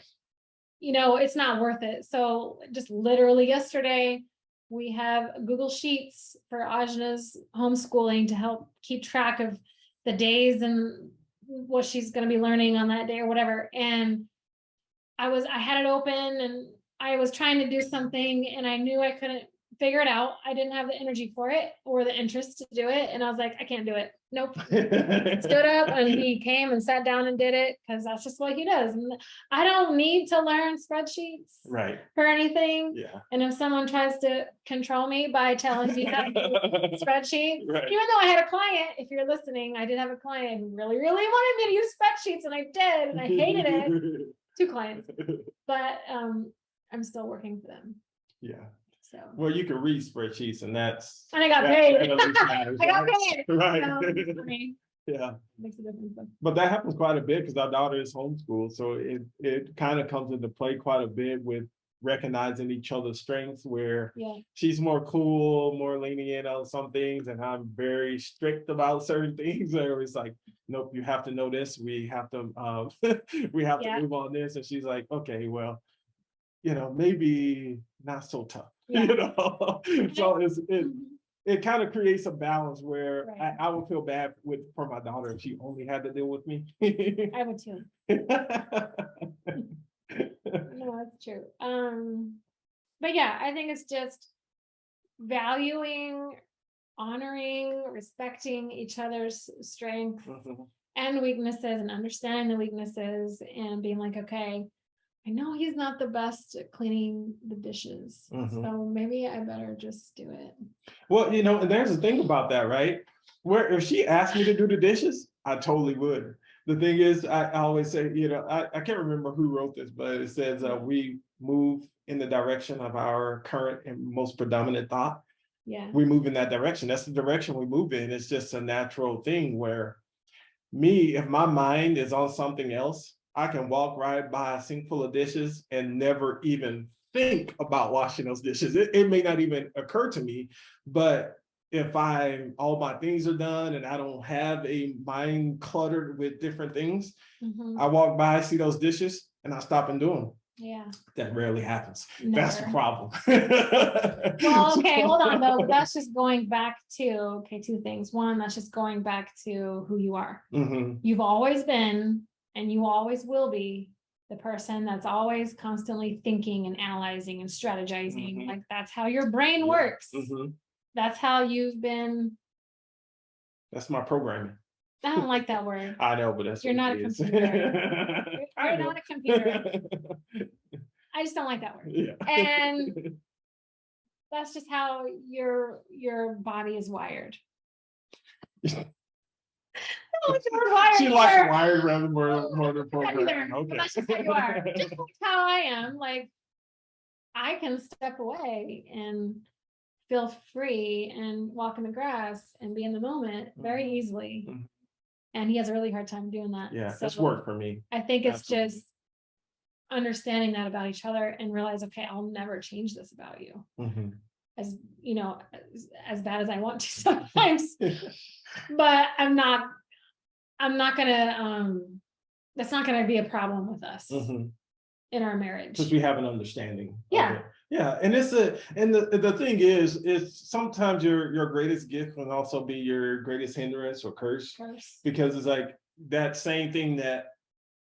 Speaker 2: it's not worth it. So just literally yesterday, we have Google Sheets for Ajna's homeschooling to help keep track of the days and what she's going to be learning on that day or whatever. And I had it open and I was trying to do something and I knew I couldn't figure it out. I didn't have the energy for it or the interest to do it. And I was like, I can't do it. Nope. Stood up and he came and sat down and did it because that's just what he does. And I don't need to learn spreadsheets for anything.
Speaker 1: Yeah.
Speaker 2: And if someone tries to control me by telling me how to do spreadsheets, even though I had a client, if you're listening, I did have a client who really, really wanted me to use spreadsheets and I did, and I hated it. 2 clients, but I'm still working for them.
Speaker 1: Yeah.
Speaker 2: So
Speaker 1: well, you can read spreadsheets, and I
Speaker 2: got paid.
Speaker 1: Matters,
Speaker 2: I got paid.
Speaker 1: Right.
Speaker 2: Yeah. Makes a difference.
Speaker 1: But that happens quite a bit because our daughter is homeschooled, so it kind of comes into play quite a bit with recognizing each other's strengths, where she's more cool, more lenient on some things, and I'm very strict about certain things. Or it's like, nope, you have to know this. We have to move on this. And she's like, okay, well, maybe not so tough. So it kind of creates a balance where I would feel bad for my daughter if she only had to deal with me.
Speaker 2: I would too. No, that's true. But yeah, I think it's just valuing, honoring, respecting each other's strengths and weaknesses, and understanding the weaknesses, and being like, okay, I know he's not the best at cleaning the dishes, so maybe I better just do it.
Speaker 1: Well, and there's the thing about that, right? Where if she asked me to do the dishes, I totally would. The thing is, I always say, I can't remember who wrote this, but it says we move in the direction of our current and most predominant thought.
Speaker 2: Yeah.
Speaker 1: We move in that direction. That's the direction we move in. It's just a natural thing where if my mind is on something else, I can walk right by a sink full of dishes and never even think about washing those dishes. It may not even occur to me, but if all my things are done and I don't have a mind cluttered with different things, I walk by, see those dishes, and I stop and do them.
Speaker 2: Yeah.
Speaker 1: That rarely happens.
Speaker 2: Never.
Speaker 1: That's the problem.
Speaker 2: Well, okay, hold on though. That's just going back to, 2 things. One, that's just going back to who you are. You've always been, and you always will be, the person that's always constantly thinking and analyzing and strategizing. Like that's how your brain works. That's how you've been.
Speaker 1: That's my programming.
Speaker 2: I don't like that word.
Speaker 1: I know, but that's
Speaker 2: you're not a computer. You're not a computer. I just don't like that word.
Speaker 1: Yeah.
Speaker 2: And that's just how your body is wired.
Speaker 1: She likes wired rather more than programming. Okay.
Speaker 2: That's just how you are. Just like how I am. Like I can step away and feel free and walk in the grass and be in the moment very easily. And he has a really hard time doing that.
Speaker 1: Yeah,
Speaker 2: so
Speaker 1: that's work for me.
Speaker 2: I think it's just understanding that about each other and realize, okay, I'll never change this about you. As as bad as I want to sometimes. But I'm not gonna that's not gonna be a problem with us in our marriage.
Speaker 1: Because we have an understanding.
Speaker 2: Yeah.
Speaker 1: Yeah. And the thing is sometimes your greatest gift can also be your greatest hindrance or curse. Because it's like that same thing that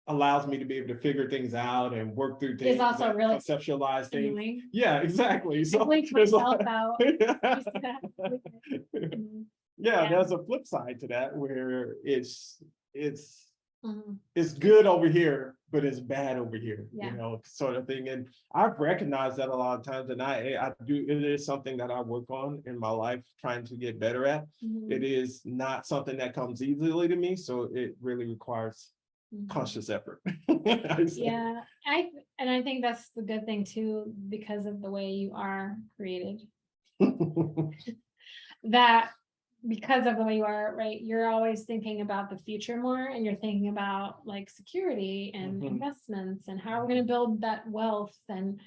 Speaker 1: allows me to be able to figure things out and work through things.
Speaker 2: It's also really
Speaker 1: conceptualize things.
Speaker 2: annoying.
Speaker 1: Yeah, exactly. So
Speaker 2: myself out.
Speaker 1: Yeah, there's a flip side to that where it's good over here, but it's bad over here, sort of thing. And I've recognized that a lot of times, and I do, it is something that I work on in my life, trying to get better at. It is not something that comes easily to me, so it really requires conscious effort.
Speaker 2: Yeah, I think that's the good thing too, because of the way you are created. That because of the way you are, right? You're always thinking about the future more, and you're thinking about like security and investments and how we're going to build that wealth and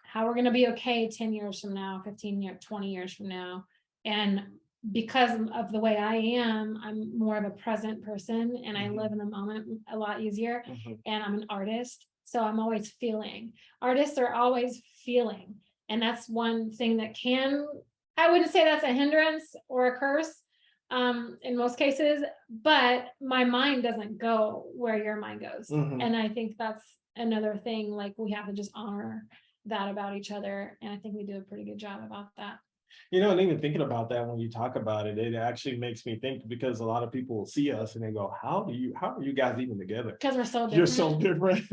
Speaker 2: how we're going to be okay 10 years from now, 15 years, 20 years from now. And because of the way I am, I'm more of a present person and I live in the moment a lot easier. And I'm an artist. So I'm always feeling. Artists are always feeling. And that's one thing that I wouldn't say that's a hindrance or a curse in most cases, but my mind doesn't go where your mind goes. And I think that's another thing, like we have to just honor that about each other. And I think we do a pretty good job about that.
Speaker 1: You know, and even thinking about that when you talk about it, it actually makes me think, because a lot of people will see us and they go, how are you guys even together?
Speaker 2: Because we're so different.
Speaker 1: You're so different.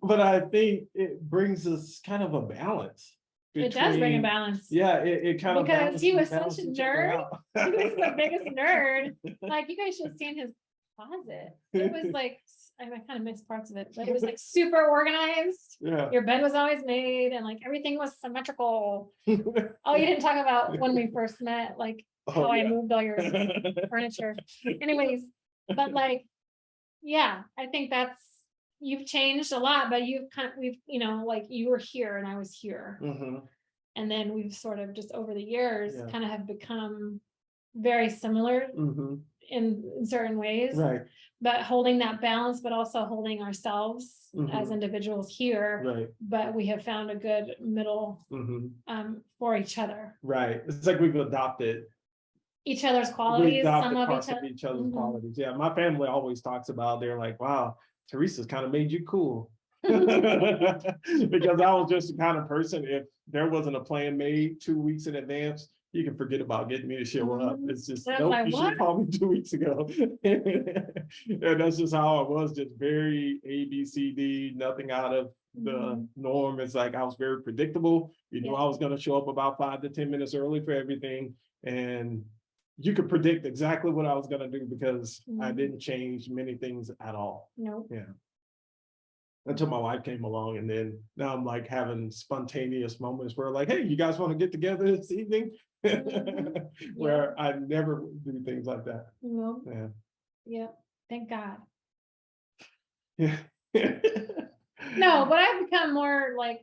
Speaker 1: But I think it brings us kind of a balance.
Speaker 2: It does bring a balance.
Speaker 1: Yeah, it kind of,
Speaker 2: because he was such a nerd. He was the biggest nerd. Like, you guys should have seen his closet. It was like, I kind of missed parts of it, but it was like super organized.
Speaker 1: Yeah.
Speaker 2: Your bed was always made and like everything was symmetrical. Oh, you didn't talk about when we first met, like how I moved all your furniture. Anyways, but like, yeah, I think you've changed a lot, but we've, like you were here and I was here. And then we've sort of just over the years kind of have become very similar in certain ways. Right. But holding that balance, but also holding ourselves as individuals here. Right. But we have found a good middle for each other.
Speaker 1: Right. It's like we've adopted
Speaker 2: each other's qualities,
Speaker 1: some of each other's qualities. Yeah, my family always talks about, they're like, wow, Teresa's kind of made you cool. Because I was just the kind of person, if there wasn't a plan made 2 weeks in advance, you can forget about getting me to show up. It's just, nope, you should have called me 2 weeks ago. And that's just how I was, just very ABCD, nothing out of the norm. It's like I was very predictable. You knew I was going to show up about 5 to 10 minutes early for everything. And you could predict exactly what I was going to do, because I didn't change many things at all.
Speaker 2: Nope.
Speaker 1: Yeah. Until my wife came along, and then now I'm like having spontaneous moments where like, hey, you guys want to get together this evening? Where I never do things like that.
Speaker 2: Nope. Yeah. Yeah. Thank God.
Speaker 1: Yeah.
Speaker 2: No, but I've become more like,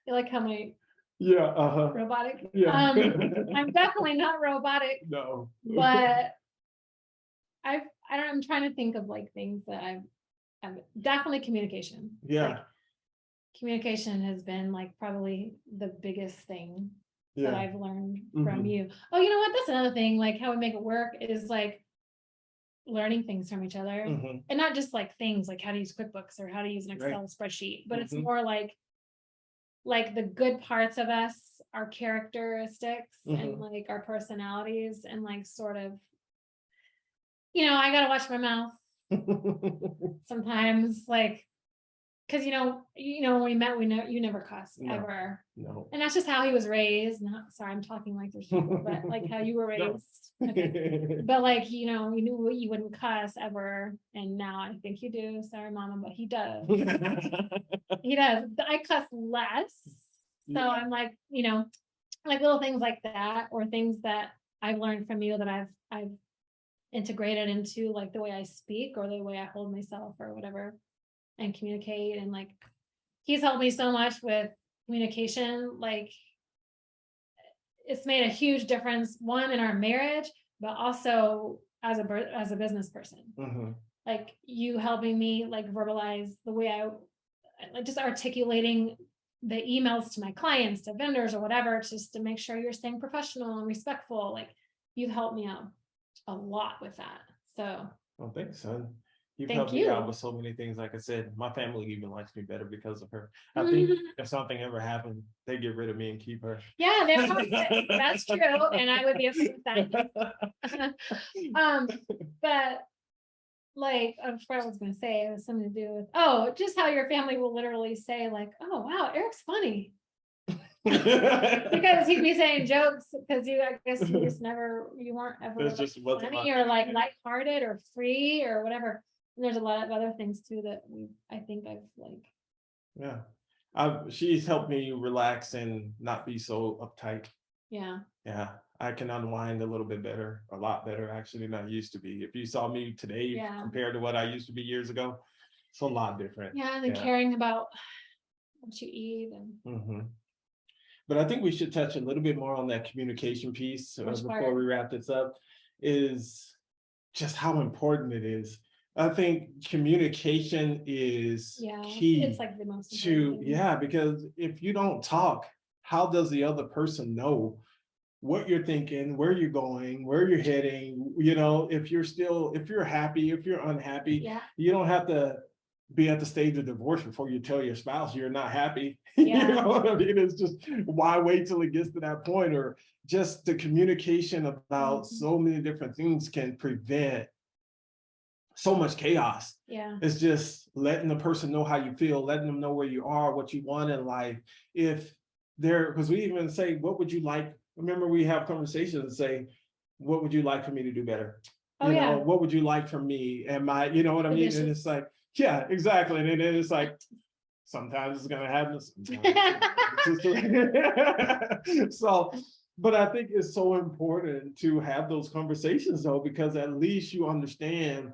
Speaker 2: you like how my robotic.
Speaker 1: Yeah.
Speaker 2: I'm definitely not robotic.
Speaker 1: No.
Speaker 2: But I'm trying to think of like things that I've definitely communication.
Speaker 1: Yeah.
Speaker 2: Like, communication has been like probably the biggest thing that I've learned from you. Oh, you know what? That's another thing. Like how we make it work is like learning things from each other, and not just like things like how to use QuickBooks or how to use an Excel spreadsheet, but it's more like the good parts of us, our characteristics and like our personalities, and like sort of, I gotta watch my mouth sometimes, like, because when we met, you never cuss ever.
Speaker 1: No.
Speaker 2: And that's just how he was raised. Sorry, I'm talking like there's people, but like how you were raised. Okay. But like, you knew you wouldn't cuss ever, and now I think you do. Sorry, Mama, but he does. He does. I cuss less, so I'm like, like little things like that, or things that I've learned from you that I've integrated into like the way I speak or the way I hold myself or whatever, and communicate. And like, he's helped me so much with communication. Like, it's made a huge difference, one, in our marriage, but also as a business person. Like, you helping me like verbalize the way I like, just articulating the emails to my clients, to vendors or whatever, just to make sure you're staying professional and respectful. Like, you've helped me out a lot with that. So,
Speaker 1: well, thanks, son. You've helped me out with so many things. Like I said, my family even likes me better because of her. I think if something ever happened, they get rid of me and keep her.
Speaker 2: Yeah, that's true, and I would be okay with that. But like, I forgot what I was going to say. It was something to do with just how your family will literally say like, "Oh wow, Eric's funny." Because he'd be saying jokes because I guess you weren't ever
Speaker 1: It just wasn't
Speaker 2: funny or like lighthearted or free or whatever. And there's a lot of other things too that I think I've like.
Speaker 1: Yeah. She's helped me relax and not be so uptight.
Speaker 2: Yeah.
Speaker 1: Yeah. I can unwind a little bit better, a lot better actually than I used to be. If you saw me today compared to what I used to be years ago, it's a lot different.
Speaker 2: Yeah, and then caring about what you eat and
Speaker 1: But I think we should touch a little bit more on that communication piece before we wrap this up, is just how important it is. I think communication is key.
Speaker 2: It's like the most important
Speaker 1: thing. Because if you don't talk, how does the other person know what you're thinking, where you're going, where you're heading? You know, if you're happy, if you're unhappy, you don't have to be at the stage of divorce before you tell your spouse you're not happy. You know what I mean? It's just, why wait till it gets to that point? Or just the communication about so many different things can prevent so much chaos. It's just letting the person know how you feel, letting them know where you are, what you want in life. Because we even say, what would you like? Remember, we have conversations and say, what would you like for me to do better? You know, what would you like from me? You know what I mean? And it's like, yeah, exactly. And then it's like, sometimes it's gonna happen. So, but I think it's so important to have those conversations though, because at least you understand,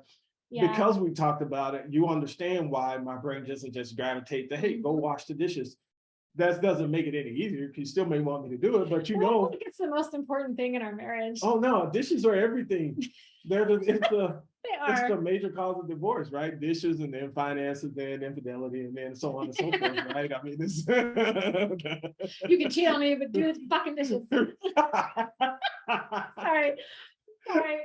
Speaker 1: because we talked about it, you understand why my brain doesn't just gravitate to, hey, go wash the dishes. That doesn't make it any easier. You still may want me to do it, but you know,
Speaker 2: I think it's the most important thing in our marriage.
Speaker 1: Oh no, dishes are everything. It's the major cause of divorce, right? Dishes, and then finances, then infidelity, and then so on and so forth, right? I mean, it's
Speaker 2: you can cheat on me, but do the fucking dishes. Sorry.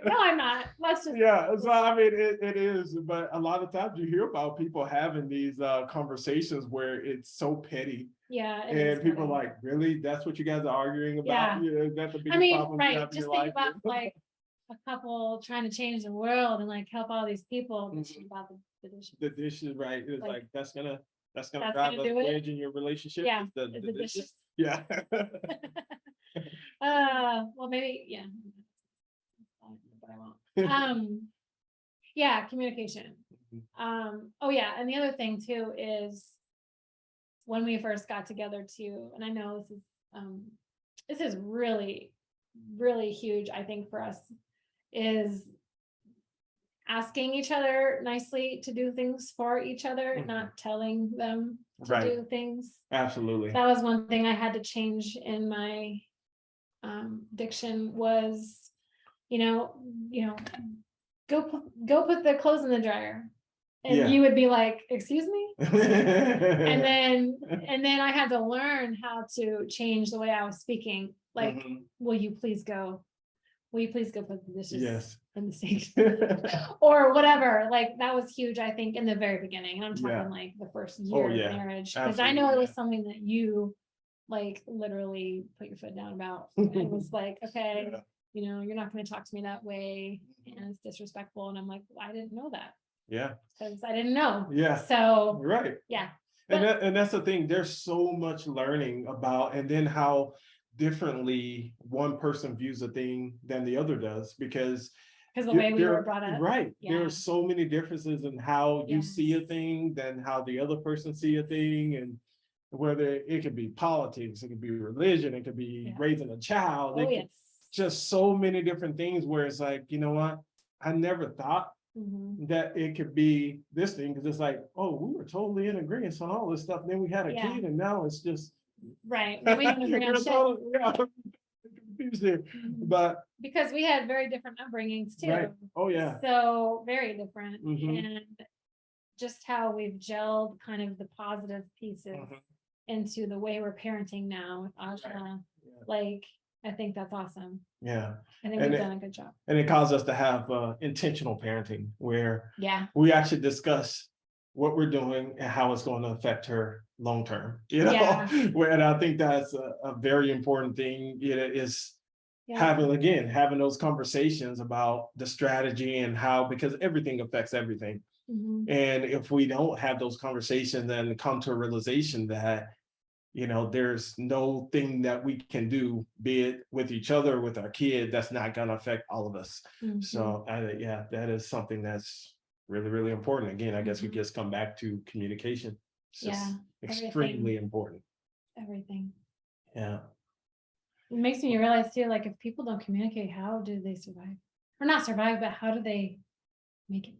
Speaker 2: No, I'm not. Let's just.
Speaker 1: So I mean, it is, but a lot of times you hear about people having these conversations where it's so petty. And people are like, really? That's what you guys are arguing about? That's the biggest problem you have in your life?
Speaker 2: Just think about like a couple trying to change the world and like help all these people. About the dishes.
Speaker 1: The dishes, right? It's like that's gonna drive a wedge in your relationship. The dishes. Yeah.
Speaker 2: Well, maybe but I won't. Communication. Oh yeah, and the other thing too is when we first got together too, and I know this is really, really huge, I think, for us, is asking each other nicely to do things for each other, not telling them to do things.
Speaker 1: Absolutely.
Speaker 2: That was one thing I had to change in my diction was, go put the clothes in the dryer. And you would be like, excuse me? and then I had to learn how to change the way I was speaking. Like, will you please go put the dishes in the sink? Or whatever. Like, that was huge, I think, in the very beginning. And I'm talking like the first year of marriage. Because I know it was something that you like literally put your foot down about. It was like, okay, you're not going to talk to me that way, and it's disrespectful. And I'm like, well, I didn't know that. Because I didn't know. So and
Speaker 1: that's the thing. There's so much learning about, and then how differently one person views a thing than the other does, because
Speaker 2: the way we were brought up.
Speaker 1: There are so many differences in how you see a thing than how the other person see a thing, and whether it could be politics, it could be religion, it could be raising a child. Just so many different things where it's like, you know what? I never thought that it could be this thing, because it's like, oh, we were totally in agreement on all this stuff. And then we had a kid, and now it's just
Speaker 2: we don't agree on shit.
Speaker 1: Confused here. But
Speaker 2: because we had very different upbringings too. So very different. And just how we've gelled kind of the positive pieces into the way we're parenting now with Aja. Like, I think that's awesome. I think we've done a good job.
Speaker 1: And it caused us to have intentional parenting, where we actually discuss what we're doing and how it's going to affect her long term. And I think that's a very important thing. Is having those conversations about the strategy and how, because everything affects everything. And if we don't have those conversations and come to a realization that there's no thing that we can do, be it with each other, with our kid, that's not going to affect all of us. So yeah, that is something that's really, really important. Again, I guess we just come back to communication. It's just extremely important.
Speaker 2: Everything.
Speaker 1: Yeah.
Speaker 2: It makes me realize too, like if people don't communicate, how do they survive? Or not survive, but how do they make it?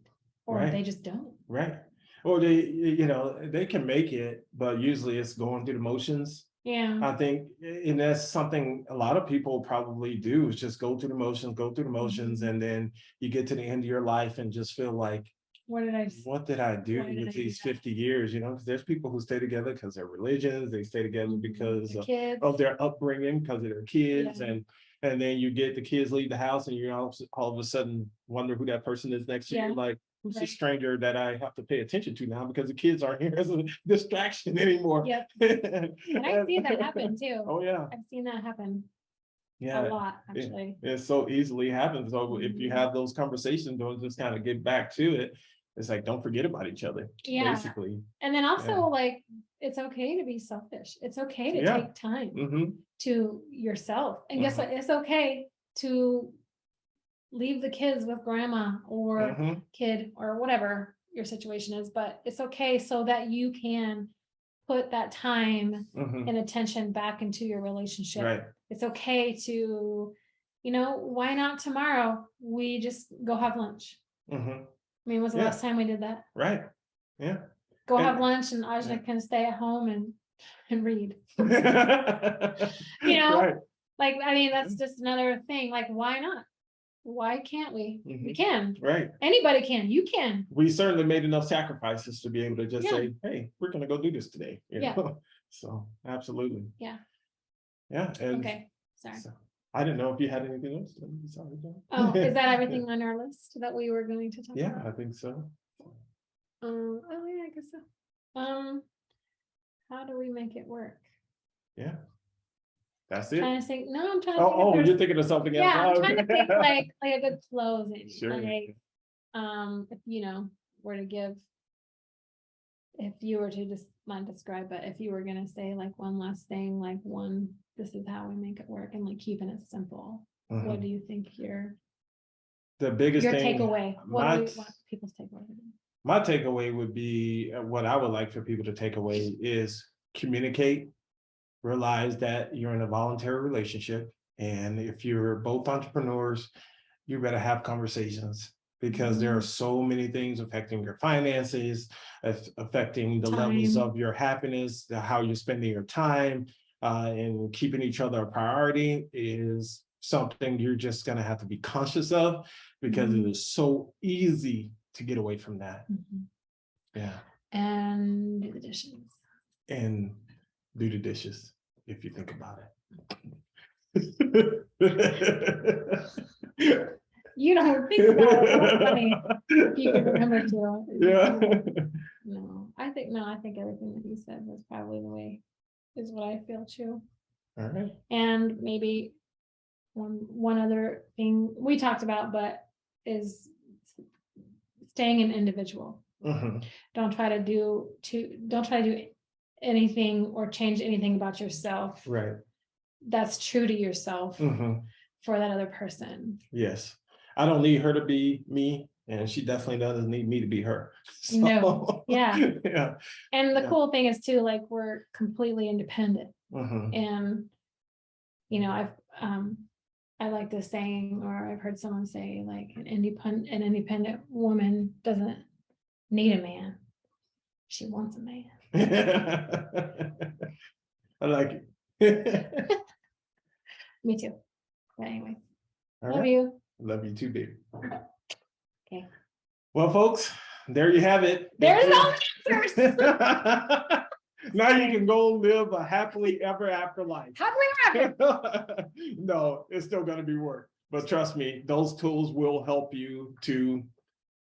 Speaker 2: Or they just don't.
Speaker 1: Right. Or they can make it, but usually it's going through the motions.
Speaker 2: Yeah.
Speaker 1: I think, and that's something a lot of people probably do, is just go through the motions, and then you get to the end of your life and just feel like, what did I do with these 50 years? Because there's people who stay together because their religions, they stay together because of their upbringing, because of their kids, and then you get the kids leave the house, and you all of a sudden wonder who that person is next to you. Like, who's the stranger that I have to pay attention to now because the kids aren't here as a distraction anymore?
Speaker 2: Yep. And I've seen that happen too.
Speaker 1: Oh yeah,
Speaker 2: I've seen that happen.
Speaker 1: Yeah,
Speaker 2: a lot actually.
Speaker 1: It so easily happens. So if you have those conversations, don't just kind of get back to it. It's like, don't forget about each other.
Speaker 2: Yeah.
Speaker 1: Basically.
Speaker 2: And then also like, it's okay to be selfish. It's okay to take time to yourself. And guess what? It's okay to leave the kids with grandma or kid or whatever your situation is, but it's okay so that you can put that time and attention back into your relationship.
Speaker 1: Right.
Speaker 2: It's okay to, why not tomorrow we just go have lunch? I mean, when was the last time we did that?
Speaker 1: Right. Yeah.
Speaker 2: Go have lunch and Ajna can stay at home and read.
Speaker 1: Right.
Speaker 2: Like, I mean, that's just another thing. Like, why not? Why can't we? We can.
Speaker 1: Right.
Speaker 2: Anybody can. You can.
Speaker 1: We certainly made enough sacrifices to be able to just say, hey, we're going to go do this today. So absolutely.
Speaker 2: Yeah.
Speaker 1: Yeah. And
Speaker 2: okay. Sorry. So,
Speaker 1: I didn't know if you had anything else.
Speaker 2: Oh, is that everything on our list that we were going to talk about?
Speaker 1: Yeah, I think so.
Speaker 2: Oh yeah, I guess so. How do we make it work?
Speaker 1: Yeah. That's it.
Speaker 2: I'm trying to think.
Speaker 1: Oh, you're thinking of something else.
Speaker 2: Yeah, I'm trying to think like a good closing.
Speaker 1: Sure.
Speaker 2: Like, if were to give, if you were to just not describe, but if you were gonna say like one last thing, like this is how we make it work, and like keeping it simple. What do you think
Speaker 1: the biggest
Speaker 2: takeaway? What do you want people's takeaway to be?
Speaker 1: My takeaway would be, what I would like for people to take away is communicate. Realize that you're in a voluntary relationship, and if you're both entrepreneurs, you better have conversations, because there are so many things affecting your finances, affecting the levels of your happiness, how you're spending your time, and keeping each other a priority is something you're just going to have to be conscious of, because it is so easy to get away from that. Yeah. And do the dishes. And do the dishes, if you think about it.
Speaker 2: You don't think about it. That's funny. You can remember to.
Speaker 1: Yeah.
Speaker 2: I think everything that you said was probably the way, is what I feel too.
Speaker 1: All right.
Speaker 2: And maybe one other thing we talked about, but is staying an individual. Don't try to do anything or change anything about yourself. Right. That's true to yourself for that other person. Yes.
Speaker 1: I don't need her to be me, and she definitely doesn't need me to be her. So,
Speaker 2: no. Yeah. Yeah. And the cool thing is too, like, we're completely independent. And I like this saying, or I've heard someone say, like, an independent woman doesn't need a man. She wants a man.
Speaker 1: I like it.
Speaker 2: Me too. But anyway, love you.
Speaker 1: Love you too, baby.
Speaker 2: Okay.
Speaker 1: Well, folks, there you have it.
Speaker 2: There's no answers.
Speaker 1: Now you can go live a happily ever after life.
Speaker 2: Happily ever.
Speaker 1: No, it's still going to be work. But trust me, those tools will help you to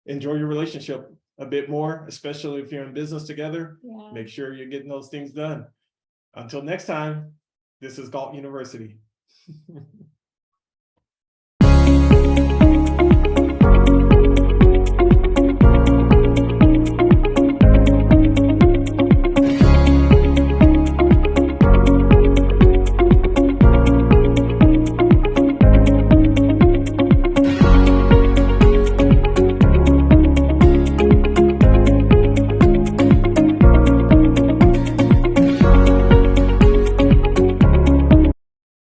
Speaker 1: enjoy your relationship a bit more, especially if you're in business together. Yeah. Make sure you're getting those things done. Until next time, this is Galt University.